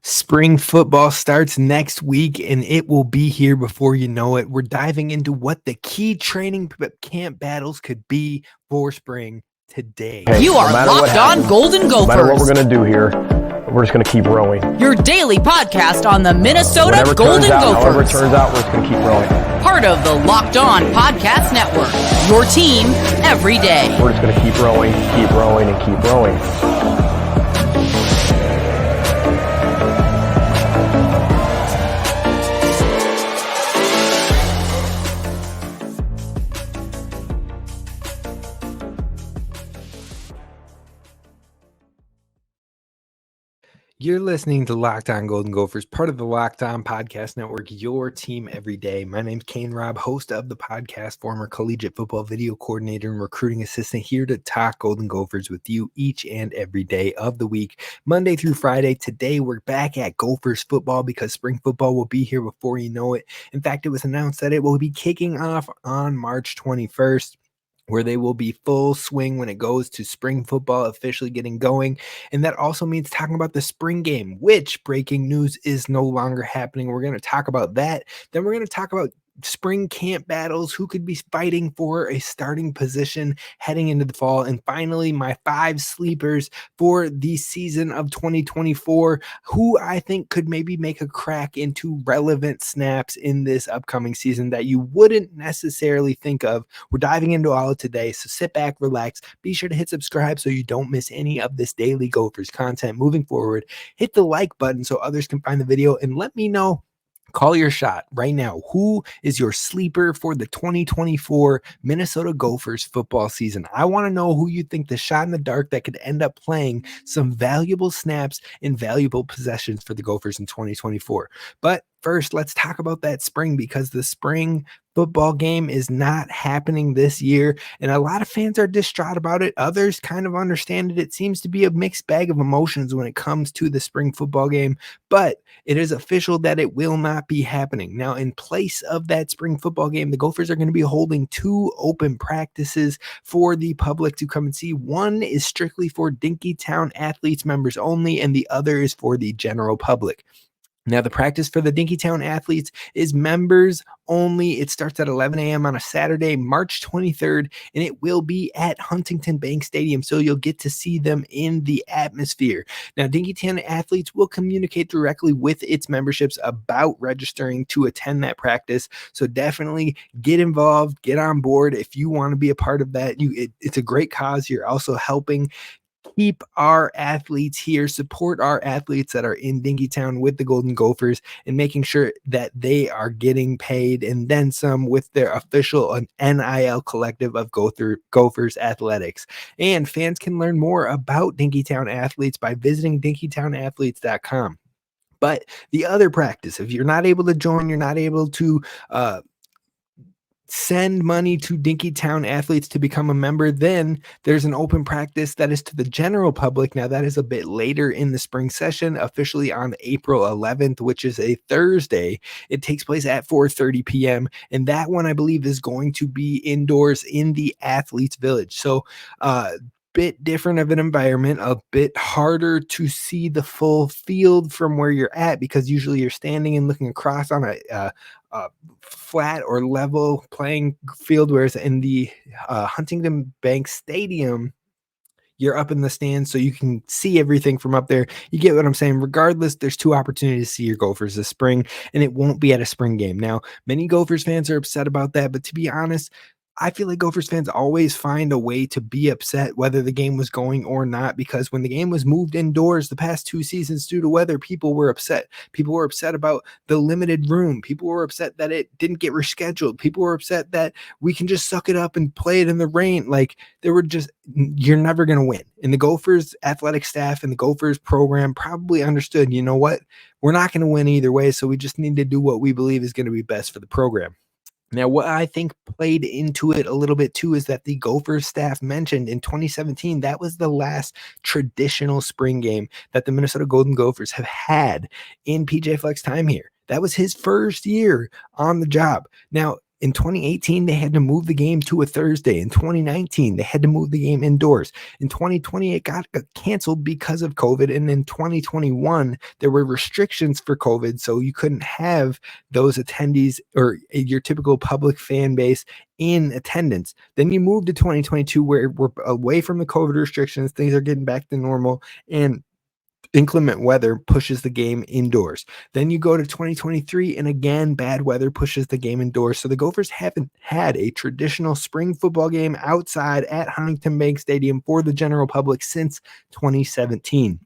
Spring football starts next week, and it will be here before you know it. We're diving into what the key training camp battles could be for spring today. You are Locked On Golden Gophers. No matter what we're going to do here, we're just going to keep rowing. Your daily podcast on the Minnesota Golden Gophers. However it turns out, we're just going to keep rowing. Part of the Locked On Podcast Network. Your team every day. We're just going to keep rowing, and keep rowing. You're listening to Locked On Golden Gophers, part of the Locked On Podcast Network, your team every day. My name's Kane Rob, host of the podcast, former collegiate football video coordinator and recruiting assistant, here to talk Golden Gophers with you each and every day of the week, Monday through Friday. Today, we're back at Gophers football because spring football will be here before you know it. In fact, it was announced that it will be kicking off on March 21st. Where they will be full swing when it goes to spring football officially getting going. And that also means talking about the spring game, which, breaking news, is no longer happening. We're going to talk about that. Then we're going to talk about spring camp battles, who could be fighting for a starting position heading into the fall. And finally, my 5 sleepers for the season of 2024, who I think could maybe make a crack into relevant snaps in this upcoming season that you wouldn't necessarily think of. We're diving into all of today, so sit back, relax, be sure to hit subscribe so you don't miss any of this daily Gophers content moving forward. Hit the like button so others can find the video, and let me know. Call your shot right now. Who is your sleeper for the 2024 Minnesota Gophers football season? I want to know who you think the shot in the dark that could end up playing some valuable snaps and valuable possessions for the Gophers in 2024. But first, let's talk about that spring, because the spring football game is not happening this year, and a lot of fans are distraught about it. Others kind of understand it. It seems to be a mixed bag of emotions when it comes to the spring football game, but it is official that it will not be happening. Now, in place of that spring football game, the Gophers are going to be holding 2 open practices for the public to come and see. One is strictly for Dinkytown athletes, members only, and the other is for the general public. Now, the practice for the Dinkytown athletes is members only. It starts at 11 a.m. on a Saturday, March 23rd, and it will be at Huntington Bank Stadium, so you'll get to see them in the atmosphere. Now, Dinkytown athletes will communicate directly with its memberships about registering to attend that practice, so definitely get involved, get on board if you want to be a part of that. It's a great cause. You're also helping keep our athletes here, support our athletes that are in Dinkytown with the Golden Gophers, and making sure that they are getting paid and then some with their official NIL collective of Gophers Athletics. And fans can learn more about Dinkytown athletes by visiting dinkytownathletes.com. But the other practice, if you're not able to join, you're not able to send money to Dinkytown athletes to become a member, then there's an open practice that is to the general public. Now, that is a bit later in the spring session, officially on April 11th, which is a Thursday. It takes place at 4:30 p.m. And that one, I believe, is going to be indoors in the Athletes Village. So, bit different of an environment, a bit harder to see the full field from where you're at, because usually you're standing and looking across on a flat or level playing field, whereas in the Huntington Bank Stadium, you're up in the stands so you can see everything from up there. You get what I'm saying? Regardless, there's 2 opportunities to see your Gophers this spring, and it won't be at a spring game. Now, many Gophers fans are upset about that, but to be honest, I feel like Gophers fans always find a way to be upset whether the game was going or not, because when the game was moved indoors the past 2 seasons due to weather, people were upset. People were upset about the limited room. People were upset that it didn't get rescheduled. People were upset that we can just suck it up and play it in the rain. Like, you're never going to win. And the Gophers athletic staff and the Gophers program probably understood, you know what, we're not going to win either way, so we just need to do what we believe is going to be best for the program. Now, what I think played into it a little bit too is that the Gophers staff mentioned in 2017, that was the last traditional spring game that the Minnesota Golden Gophers have had in PJ Fleck's time here. That was his first year on the job. Now, In 2018, they had to move the game to a Thursday. In 2019, they had to move the game indoors. In 2020, it got canceled because of COVID. And in 2021, there were restrictions for COVID, so you couldn't have those attendees or your typical public fan base in attendance. Then you move to 2022, where we're away from the COVID restrictions, things are getting back to normal, and inclement weather pushes the game indoors. Then you go to 2023, and again, bad weather pushes the game indoors. So the Gophers haven't had a traditional spring football game outside at Huntington Bank Stadium for the general public since 2017.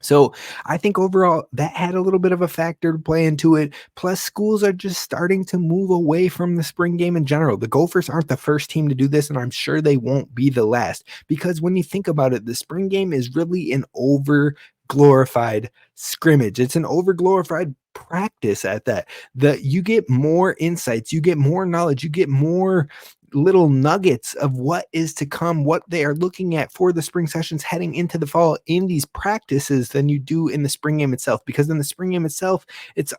So I think overall that had a little bit of a factor to play into it. Plus, schools are just starting to move away from the spring game in general. The Gophers aren't the first team to do this, and I'm sure they won't be the last, because when you think about it, the spring game is really an glorified scrimmage. It's an overglorified practice at that. You get more insights, you get more knowledge, you get more little nuggets of what is to come, what they are looking at for the spring sessions heading into the fall in these practices than you do in the spring game itself. Because in the spring game itself, it's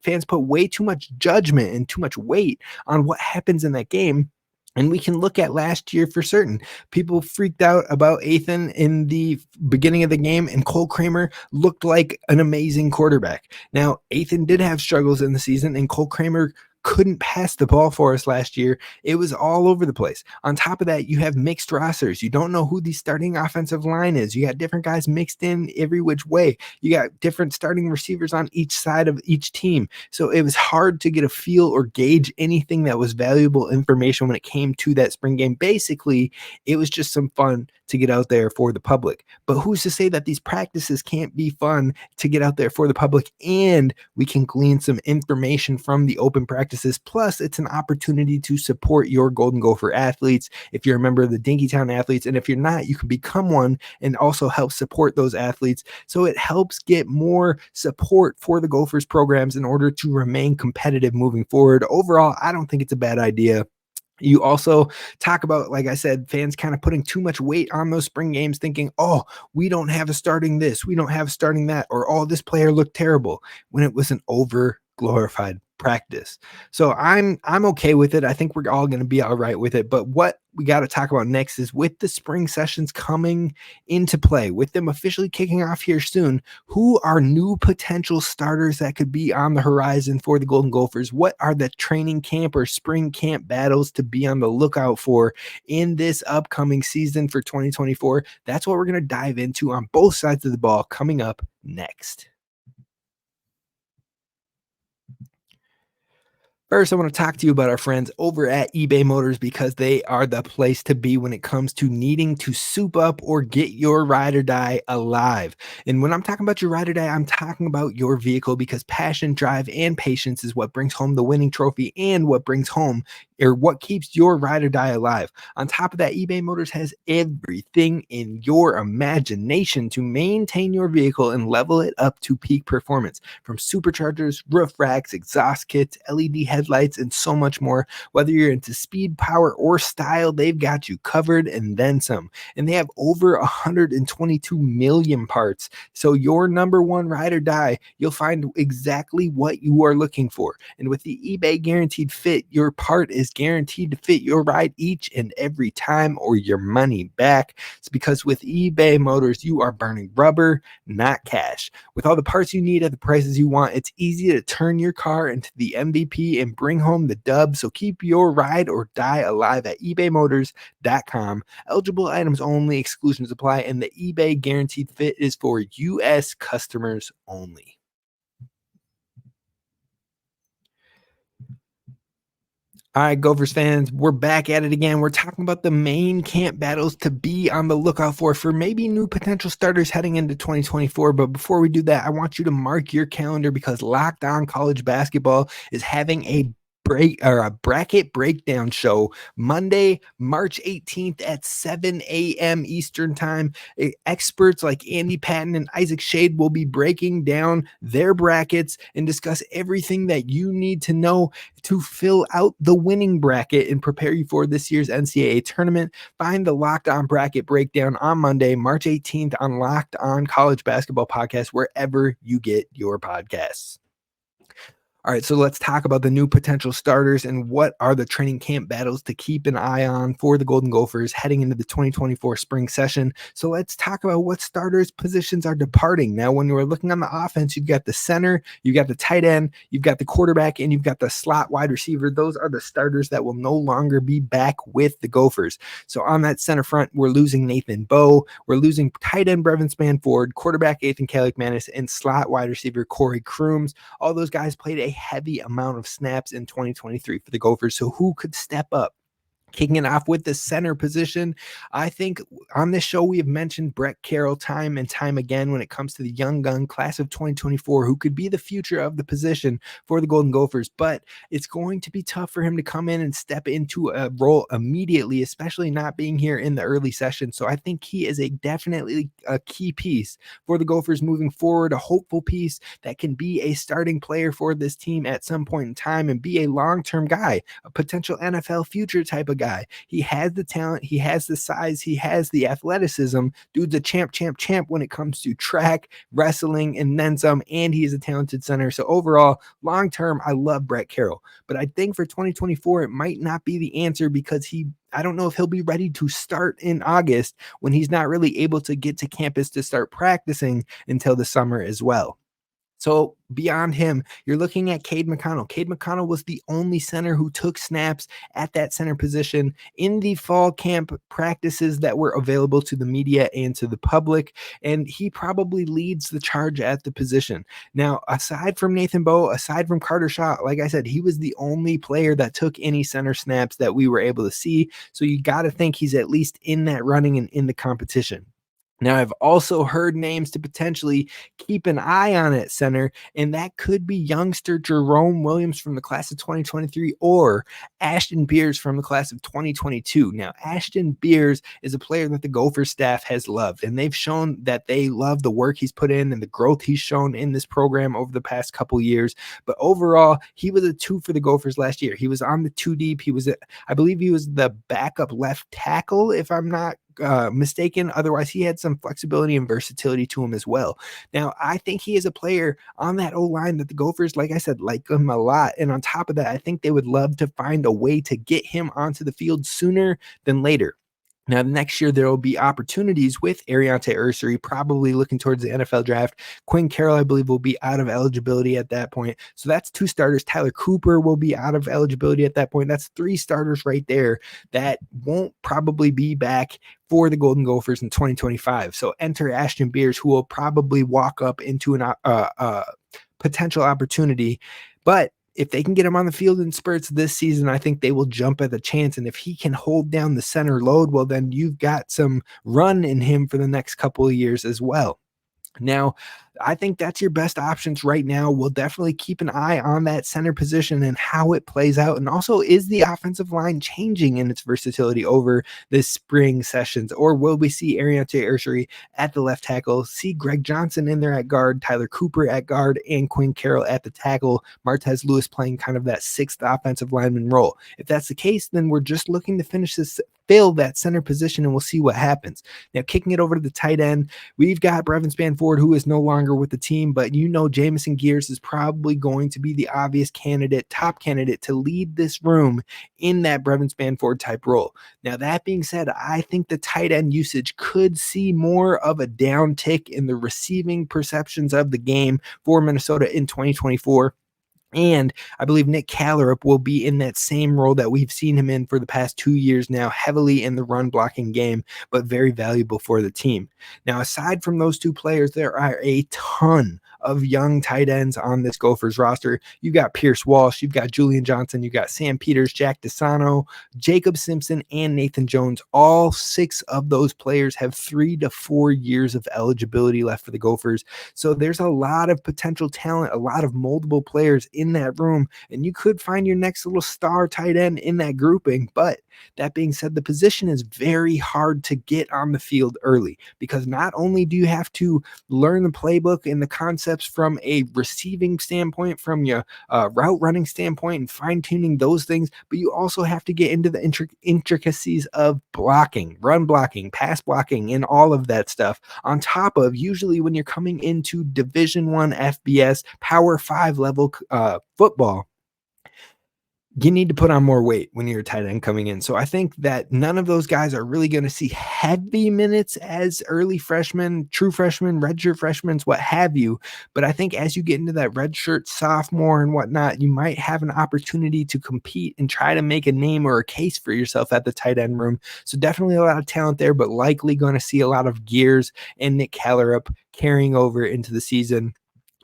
fans put way too much judgment and too much weight on what happens in that game. And we can look at last year for certain. People freaked out about Ethan in the beginning of the game, and Cole Kramer looked like an amazing quarterback. Now, Ethan did have struggles in the season, and Cole Kramer couldn't pass the ball for us last year. It was all over the place. On top of that, you have mixed rosters. You don't know who the starting offensive line is. You got different guys mixed in every which way. You got different starting receivers on each side of each team. So it was hard to get a feel or gauge anything that was valuable information when it came to that spring game. Basically, it was just some fun to get out there for the public. But who's to say that these practices can't be fun to get out there for the public, and we can glean some information from the open practices? Plus, it's an opportunity to support your Golden Gopher athletes if you're a member of the Dinkytown athletes, and if you're not, you can become one and also help support those athletes. So it helps get more support for the Gophers programs in order to remain competitive moving forward. Overall, I don't think it's a bad idea. You also talk about, like I said, fans kind of putting too much weight on those spring games, thinking, oh, we don't have a starting this, we don't have a starting that, or oh, this player looked terrible, when it was an over glorified practice. So I'm okay with it. I think we're all going to be all right with it. But what we got to talk about next is, with the spring sessions coming into play, with them officially kicking off here soon, who are new potential starters that could be on the horizon for the Golden Gophers? What are the training camp or spring camp battles to be on the lookout for in this upcoming season for 2024? That's what we're going to dive into on both sides of the ball coming up next. First, I want to talk to you about our friends over at eBay Motors, because they are the place to be when it comes to needing to soup up or get your ride or die alive. And when I'm talking about your ride or die, I'm talking about your vehicle, because passion, drive, and patience is what brings home the winning trophy and what brings home, or what keeps your ride or die alive. On top of that, eBay Motors has everything in your imagination to maintain your vehicle and level it up to peak performance. From superchargers, roof racks, exhaust kits, LED headlights, and so much more. Whether you're into speed, power, or style, they've got you covered and then some. And they have over 122 million parts. So your number one ride or die, you'll find exactly what you are looking for. And with the eBay Guaranteed Fit, your part is guaranteed to fit your ride each and every time, or your money back. It's because with eBay Motors, you are burning rubber, not cash. With all the parts you need at the prices you want, it's easy to turn your car into the MVP and bring home the dub. So keep your ride or die alive at ebaymotors.com. Eligible items only, exclusions apply, and the eBay Guaranteed Fit is for U.S. customers only. All right, Gophers fans, we're back at it again. We're talking about the main camp battles to be on the lookout for maybe new potential starters heading into 2024. But before we do that, I want you to mark your calendar, because Locked On College Basketball is having a bracket breakdown show Monday, March 18th at 7 a.m. Eastern time. Experts like Andy Patton and Isaac Shade will be breaking down their brackets and discuss everything that you need to know to fill out the winning bracket and prepare you for this year's NCAA tournament. Find the Locked On Bracket Breakdown on Monday, March 18th on Locked On College Basketball Podcast, wherever you get your podcasts. All right, so let's talk about the new potential starters and what are the training camp battles to keep an eye on for the Golden Gophers heading into the 2024 spring session. So let's talk about what starters positions are departing. Now, when you're looking on the offense, you've got the center, you've got the tight end, you've got the quarterback, and you've got the slot wide receiver. Those are the starters that will no longer be back with the Gophers. So on that center front, we're losing Nathan Bowe, we're losing tight end Brevin Spanford, quarterback Ethan Kaliak-Manis, and slot wide receiver Corey Crooms. All those guys played a heavy amount of snaps in 2023 for the Gophers. So who could step up? Kicking it off with the center position, I think on this show we have mentioned Brett Carroll time and time again when it comes to the young gun class of 2024 who could be the future of the position for the Golden Gophers, but it's going to be tough for him to come in and step into a role immediately, especially not being here in the early session. So I think he is definitely a key piece for the Gophers moving forward, a hopeful piece that can be a starting player for this team at some point in time and be a long-term guy, a potential NFL future type of guy. He has the talent, he has the size, he has the athleticism. Dude's a champ when it comes to track, wrestling, and then some, and he is a talented center. So overall, long term, I love Brett Carroll. But I think for 2024, it might not be the answer because I don't know if he'll be ready to start in August when he's not really able to get to campus to start practicing until the summer as well. So beyond him, you're looking at Cade McConnell. Cade McConnell was the only center who took snaps at that center position in the fall camp practices that were available to the media and to the public, and he probably leads the charge at the position. Now, aside from Nathan Bowe, aside from Carter Shaw, like I said, he was the only player that took any center snaps that we were able to see, so you got to think he's at least in that running and in the competition. Now, I've also heard names to potentially keep an eye on at center, and that could be youngster Jerome Williams from the class of 2023 or Ashton Beers from the class of 2022. Now, Ashton Beers is a player that the Gophers staff has loved, and they've shown that they love the work he's put in and the growth he's shown in this program over the past couple years. But overall, he was a 2 for the Gophers last year. He was on the 2 deep. I believe he was the backup left tackle, if I'm not mistaken. Otherwise, he had some flexibility and versatility to him as well. Now, I think he is a player on that O-line that the Gophers, like I said, like him a lot. And on top of that, I think they would love to find a way to get him onto the field sooner than later. Now, next year, there will be opportunities with Ariante Ursary, probably looking towards the NFL draft. Quinn Carroll, I believe, will be out of eligibility at that point. So that's 2 starters. Tyler Cooper will be out of eligibility at that point. That's 3 starters right there that won't probably be back for the Golden Gophers in 2025. So enter Ashton Beers, who will probably walk up into an potential opportunity. But if they can get him on the field in spurts this season, I think they will jump at the chance. And if he can hold down the center load, well, then you've got some run in him for the next couple of years as well. Now, I think that's your best options right now. We'll definitely keep an eye on that center position and how it plays out. And also, is the offensive line changing in its versatility over the spring sessions? Or will we see Ariante Ursary at the left tackle, see Greg Johnson in there at guard, Tyler Cooper at guard, and Quinn Carroll at the tackle, Martez Lewis playing kind of that 6th offensive lineman role? If that's the case, then we're just looking to fill that center position, and we'll see what happens. Now, kicking it over to the tight end, we've got Brevin Spanford, who is no longer with the team, but Jamison Gears is probably going to be the obvious top candidate to lead this room in that Brevin Spanford type role. Now, that being said, I think the tight end usage could see more of a downtick in the receiving perceptions of the game for Minnesota in 2024. And I believe Nick Callerup will be in that same role that we've seen him in for the past 2 years now, heavily in the run blocking game, but very valuable for the team. Now, aside from those 2 players, there are a ton of young tight ends on this Gophers roster. You got Pierce Walsh, you've got Julian Johnson, you got Sam Peters, Jack DeSano, Jacob Simpson, and Nathan Jones. All 6 of those players have 3 to 4 years of eligibility left for the Gophers. So there's a lot of potential talent, a lot of moldable players in that room, and you could find your next little star tight end in that grouping. But That being said, the position is very hard to get on the field early because not only do you have to learn the playbook and the concepts from a receiving standpoint, from your route running standpoint, and fine tuning those things, but you also have to get into the intricacies of blocking, run blocking, pass blocking, and all of that stuff. On top of usually when you're coming into Division I FBS Power 5 level football, you need to put on more weight when you're a tight end coming in. So I think that none of those guys are really going to see heavy minutes as early freshmen, true freshmen, redshirt freshmen, what have you. But I think as you get into that redshirt sophomore and whatnot, you might have an opportunity to compete and try to make a name or a case for yourself at the tight end room. So definitely a lot of talent there, but likely going to see a lot of Gears and Nick Kellerup carrying over into the season.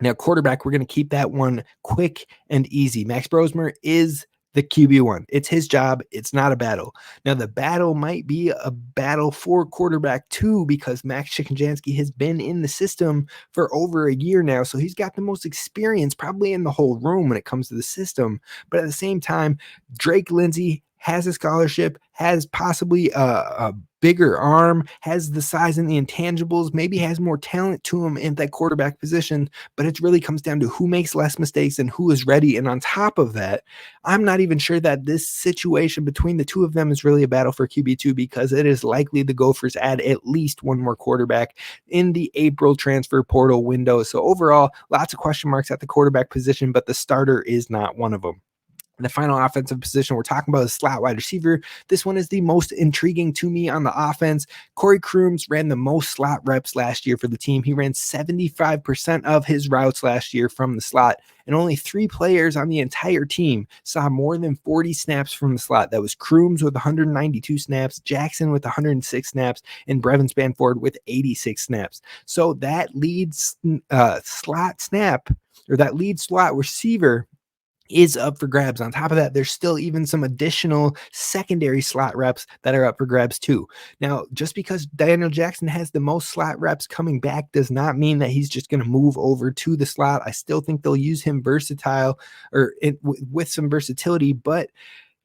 Now, quarterback, we're going to keep that one quick and easy. Max Brosmer is the QB1. It's his job. It's not a battle. Now, the battle might be a battle for quarterback 2 because Max Chickenjansky has been in the system for over a year now. So he's got the most experience probably in the whole room when it comes to the system. But at the same time, Drake Lindsay has a scholarship, has possibly a bigger arm, has the size and the intangibles, maybe has more talent to him in that quarterback position, but it really comes down to who makes less mistakes and who is ready. And on top of that, I'm not even sure that this situation between the two of them is really a battle for QB2 because it is likely the Gophers add at least one more quarterback in the April transfer portal window. So overall, lots of question marks at the quarterback position, but the starter is not one of them. The final offensive position we're talking about is slot wide receiver. This one is the most intriguing to me on the offense. Corey Crooms ran the most slot reps last year for the team. He ran 75% of his routes last year from the slot, and only 3 players on the entire team saw more than 40 snaps from the slot. That was Crooms with 192 snaps, Jackson with 106 snaps, and Brevin Spanford with 86 snaps. So that lead slot receiver is up for grabs. On top of that, there's still even some additional secondary slot reps that are up for grabs too. Now, just because Daniel Jackson has the most slot reps coming back does not mean that he's just going to move over to the slot. I still think they'll use him versatile or with some versatility, but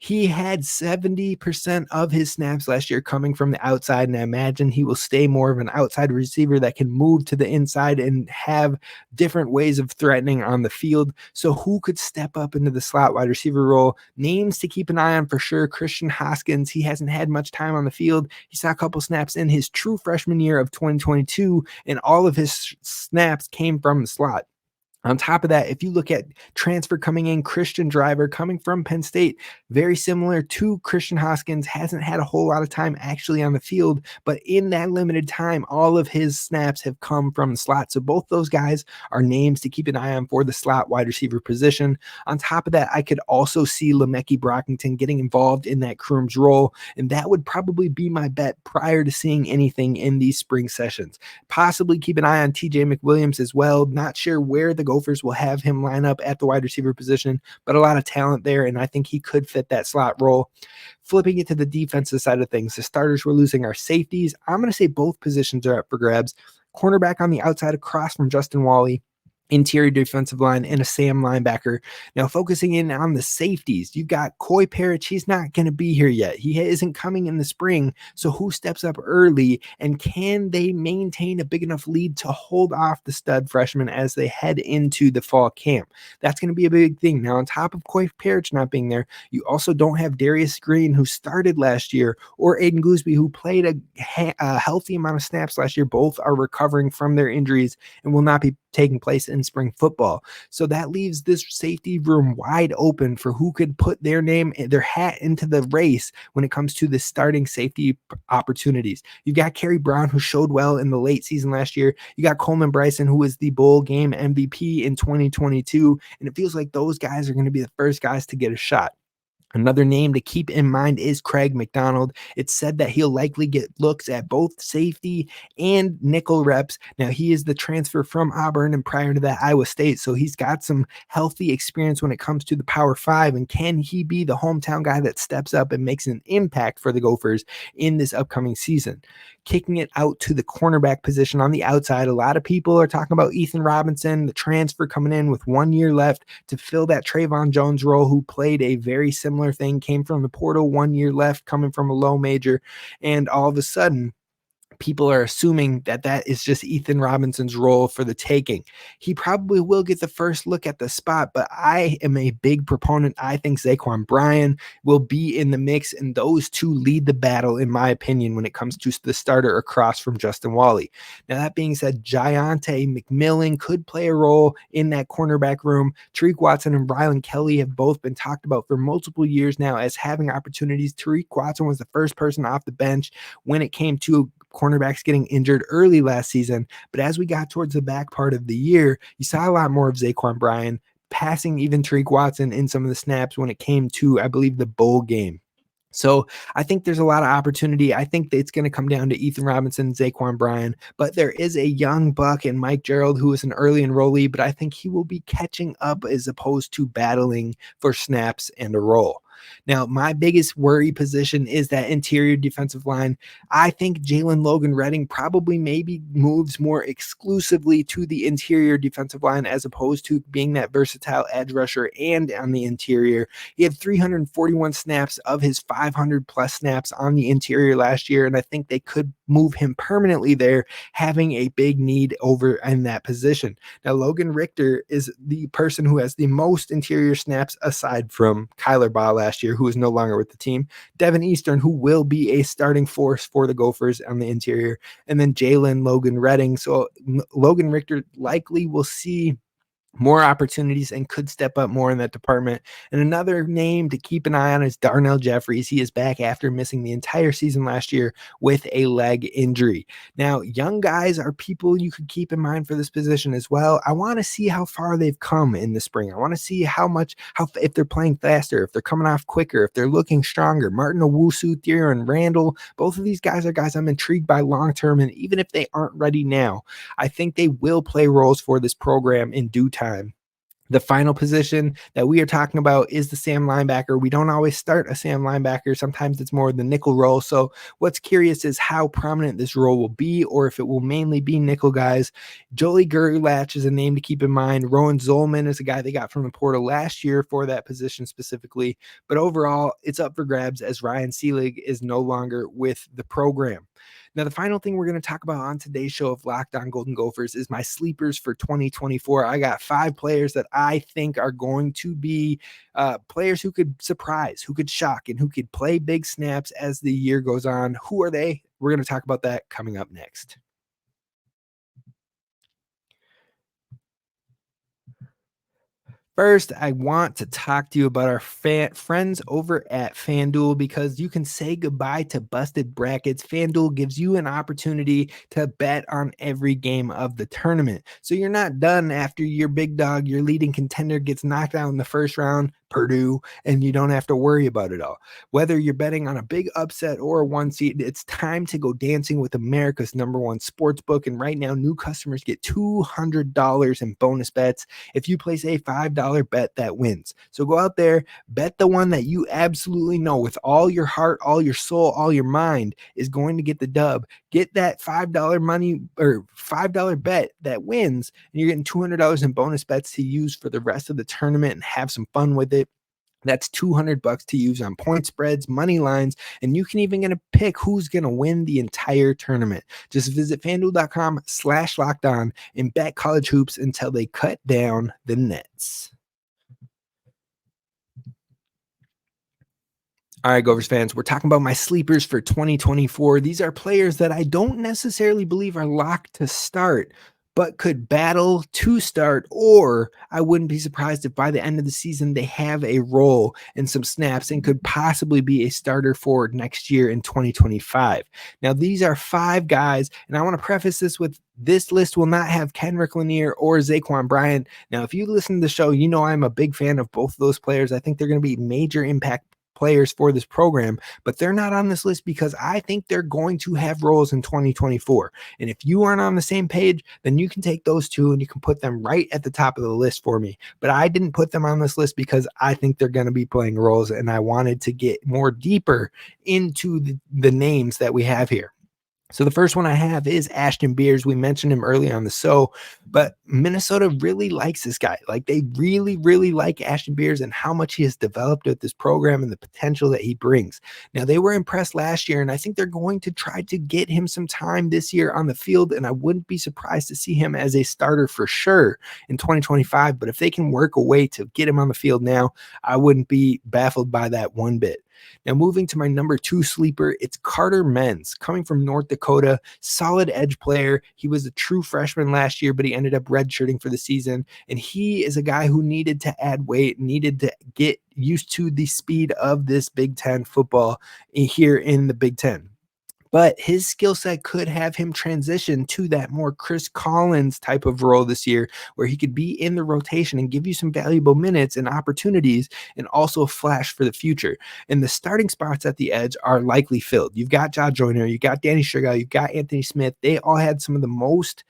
he had 70% of his snaps last year coming from the outside, and I imagine he will stay more of an outside receiver that can move to the inside and have different ways of threatening on the field. So who could step up into the slot wide receiver role? Names to keep an eye on for sure. Christian Hoskins, he hasn't had much time on the field. He saw a couple snaps in his true freshman year of 2022, and all of his snaps came from the slot. On top of that, if you look at transfer coming in, Christian Driver coming from Penn State, very similar to Christian Hoskins, hasn't had a whole lot of time actually on the field, but in that limited time, all of his snaps have come from the slot. So both those guys are names to keep an eye on for the slot wide receiver position. On top of that, I could also see Lemeki Brockington getting involved in that Crooms role, and that would probably be my bet prior to seeing anything in these spring sessions. Possibly keep an eye on TJ McWilliams as well. Not sure where the Gophers will have him line up at the wide receiver position, but a lot of talent there, and I think he could fit that slot role. Flipping it to the defensive side of things, the starters we're losing are safeties. I'm going to say both positions are up for grabs. Cornerback on the outside across from Justin Wally, interior defensive line, and a Sam linebacker. Now, focusing in on the safeties, you've got Coy Parrish. He's not going to be here yet. He isn't coming in the spring. So who steps up early, and can they maintain a big enough lead to hold off the stud freshmen as they head into the fall camp? That's going to be a big thing. Now, on top of Coy Parrish not being there, you also don't have Darius Green, who started last year, or Aiden Gooseby, who played a healthy amount of snaps last year. Both are recovering from their injuries and will not be taking place in spring football. So that leaves this safety room wide open for who could put their name, their hat into the race when it comes to the starting safety opportunities. You've got Kerry Brown, who showed well in the late season last year. You got Coleman Bryson, who was the bowl game MVP in 2022. And it feels like those guys are going to be the first guys to get a shot. Another name to keep in mind is Craig McDonald. It's said that he'll likely get looks at both safety and nickel reps. Now, he is the transfer from Auburn and prior to that Iowa State, so he's got some healthy experience when it comes to the Power 5, and can he be the hometown guy that steps up and makes an impact for the Gophers in this upcoming season? Kicking it out to the cornerback position on the outside, a lot of people are talking about Ethan Robinson, the transfer coming in with 1 year left to fill that Trayvon Jones role, who played a very similar similar thing, came from the portal, 1 year left, coming from a low major, and all of a sudden, people are assuming that that is just Ethan Robinson's role for the taking. He probably will get the first look at the spot, but I am a big proponent. I think Zaquan Bryan will be in the mix, and those two lead the battle, in my opinion, when it comes to the starter across from Justin Wally. Now, that being said, Giante McMillan could play a role in that cornerback room. Tariq Watson and Rylan Kelly have both been talked about for multiple years now as having opportunities. Tariq Watson was the first person off the bench when it came to cornerbacks getting injured early last season. But as we got towards the back part of the year, you saw a lot more of Zaquan Bryan passing even Tariq Watson in some of the snaps when it came to, I believe, the bowl game. So I think there's a lot of opportunity. I think that it's going to come down to Ethan Robinson and Zaquan Bryan, but there is a young buck in Mike Gerald who is an early enrollee, but I think he will be catching up as opposed to battling for snaps and a role. Now, my biggest worry position is that interior defensive line. I think Jalen Logan Redding probably maybe moves more exclusively to the interior defensive line as opposed to being that versatile edge rusher and on the interior. He had 341 snaps of his 500 plus snaps on the interior last year, and I think they could move him permanently there, having a big need over in that position. Now, Logan Richter is the person who has the most interior snaps aside from Kyler Baugh last year, who is no longer with the team, Devin Eastern, who will be a starting force for the Gophers on the interior, and then Jalen Logan Redding. So Logan Richter likely will see more opportunities and could step up more in that department. And another name to keep an eye on is Darnell Jeffries. He is back after missing the entire season last year with a leg injury. Now, young guys are people you could keep in mind for this position as well. I want to see how far they've come in the spring. I want to see if they're playing faster, if they're coming off quicker, if they're looking stronger. Martin Owusu, Theron Randall, both of these guys are guys I'm intrigued by long-term. And even if they aren't ready now, I think they will play roles for this program in due time. The final position that we are talking about is the Sam linebacker. We don't always start a Sam linebacker. Sometimes it's more the nickel role. So what's curious is how prominent this role will be, or if it will mainly be nickel guys. Jolie Gerlach is a name to keep in mind. Rowan Zolman is a guy they got from the portal last year for that position specifically. But overall, it's up for grabs as Ryan Seelig is no longer with the program. Now, the final thing we're going to talk about on today's show of Locked On Golden Gophers is my sleepers for 2024. I got 5 players that I think are going to be players who could surprise, who could shock, and who could play big snaps as the year goes on. Who are they? We're going to talk about that coming up next. First, I want to talk to you about our friends over at FanDuel, because you can say goodbye to busted brackets. FanDuel gives you an opportunity to bet on every game of the tournament. So you're not done after your big dog, your leading contender, gets knocked out in the first round, Purdue, and you don't have to worry about it all. Whether you're betting on a big upset or a one seed, it's time to go dancing with America's #1 sports book. And right now, new customers get $200 in bonus bets if you place a $5 bet that wins. So go out there, bet the one that you absolutely know with all your heart, all your soul, all your mind is going to get the dub. Get that $5 money or $5 bet that wins, and you're getting $200 in bonus bets to use for the rest of the tournament and have some fun with it. That's $200 to use on point spreads, money lines, and you can even get a pick who's going to win the entire tournament. Just visit FanDuel.com/lockedon and bet college hoops until they cut down the nets. All right, Gophers fans, we're talking about my sleepers for 2024. These are players that I don't necessarily believe are locked to start, but could battle to start, or I wouldn't be surprised if by the end of the season they have a role in some snaps and could possibly be a starter for next year in 2025. Now, these are 5 guys, and I want to preface this with this list will not have Kenrick Lanier or Zaquan Bryan. Now, if you listen to the show, you know I'm a big fan of both of those players. I think they're going to be major impact players for this program, but they're not on this list because I think they're going to have roles in 2024. And if you aren't on the same page, then you can take those 2 and you can put them right at the top of the list for me. But I didn't put them on this list because I think they're going to be playing roles, and I wanted to get more deeper into the names that we have here. So the first one I have is Ashton Beers. We mentioned him early on the show, but Minnesota really likes this guy. Like they really, really like Ashton Beers and how much he has developed with this program and the potential that he brings. Now they were impressed last year, and I think they're going to try to get him some time this year on the field. And I wouldn't be surprised to see him as a starter for sure in 2025. But if they can work a way to get him on the field now, I wouldn't be baffled by that one bit. Now, moving to my number 2 sleeper, it's Carter Menz, coming from North Dakota, solid edge player. He was a true freshman last year, but he ended up redshirting for the season. And he is a guy who needed to add weight, needed to get used to the speed of this Big Ten football here in the Big Ten. But his skill set could have him transition to that more Chris Collins type of role this year, where he could be in the rotation and give you some valuable minutes and opportunities and also flash for the future. And the starting spots at the edge are likely filled. You've got Josh Joyner, you've got Danny Sugar, you've got Anthony Smith. They all had some of the most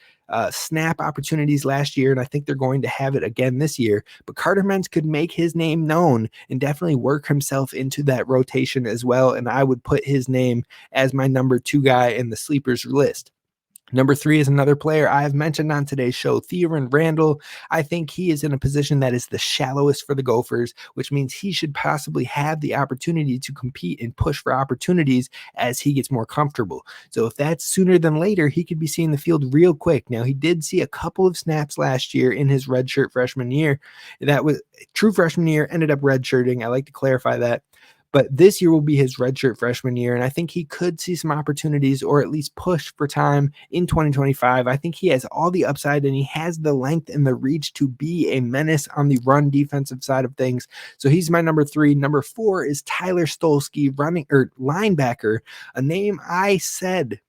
snap opportunities last year, and I think they're going to have it again this year. But Carter Menz could make his name known and definitely work himself into that rotation as well, and I would put his name as my number 2 guy in the sleepers list. Number 3 is another player I have mentioned on today's show, Theoren Randall. I think he is in a position that is the shallowest for the Gophers, which means he should possibly have the opportunity to compete and push for opportunities as he gets more comfortable. So if that's sooner than later, he could be seeing the field real quick. Now, he did see a couple of snaps last year in his redshirt freshman year. That was true freshman year, ended up redshirting. I like to clarify that. But this year will be his redshirt freshman year, and I think he could see some opportunities or at least push for time in 2025. I think he has all the upside, and he has the length and the reach to be a menace on the run defensive side of things. So he's my number 3. Number 4 is Tyler Stolsky, linebacker, a name I said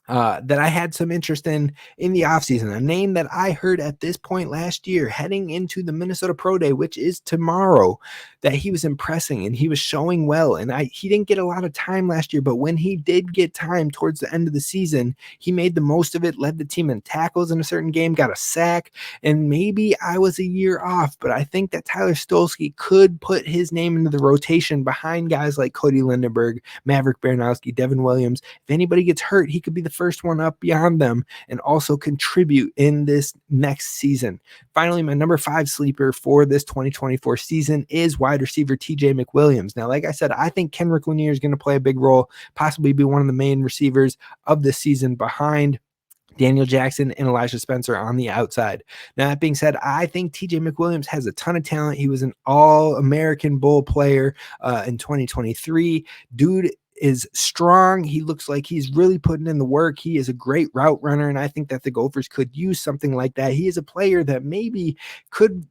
that I had some interest in the offseason, a name that I heard at this point last year heading into the Minnesota Pro Day, which is tomorrow, that he was impressing and he was showing well. And he didn't get a lot of time last year, but when he did get time towards the end of the season, he made the most of it, led the team in tackles in a certain game, got a sack, and maybe I was a year off, but I think that Tyler Stolsky could put his name into the rotation behind guys like Cody Lindenberg, Maverick Baranowski, Devin Williams. If anybody gets hurt, he could be the first one up beyond them and also contribute in this next season. Finally, my number 5 sleeper for this 2024 season is wide receiver TJ McWilliams. Now, like I said, I think Kenrick Lanier is going to play a big role, possibly be one of the main receivers of this season behind Daniel Jackson and Elijah Spencer on the outside. Now, that being said, I think TJ McWilliams has a ton of talent. He was an All-American Bowl player in 2023. Dude is strong. He looks like he's really putting in the work. He is a great route runner, and I think that the Gophers could use something like that. He is a player that maybe could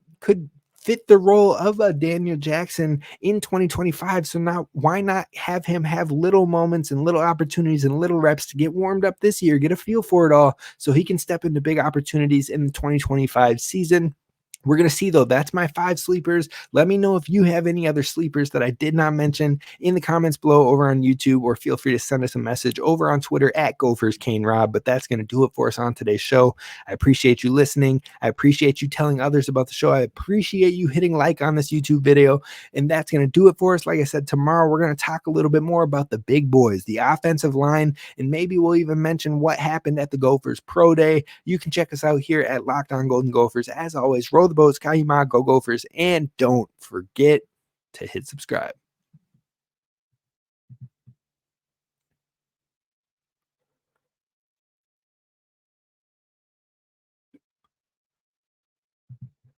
fit the role of a Daniel Jackson in 2025. So now why not have him have little moments and little opportunities and little reps to get warmed up this year, get a feel for it all, so he can step into big opportunities in the 2025 season. We're going to see, though. That's my 5 sleepers. Let me know if you have any other sleepers that I did not mention in the comments below over on YouTube, or feel free to send us a message over on Twitter at Gophers Kane Rob. But that's going to do it for us on today's show. I appreciate you listening. I appreciate you telling others about the show. I appreciate you hitting like on this YouTube video. And that's going to do it for us. Like I said, tomorrow we're going to talk a little bit more about the big boys, the offensive line, and maybe we'll even mention what happened at the Gophers Pro Day. You can check us out here at Locked On Golden Gophers. As always, roll the boats, Kayima, go Gophers, and don't forget to hit subscribe.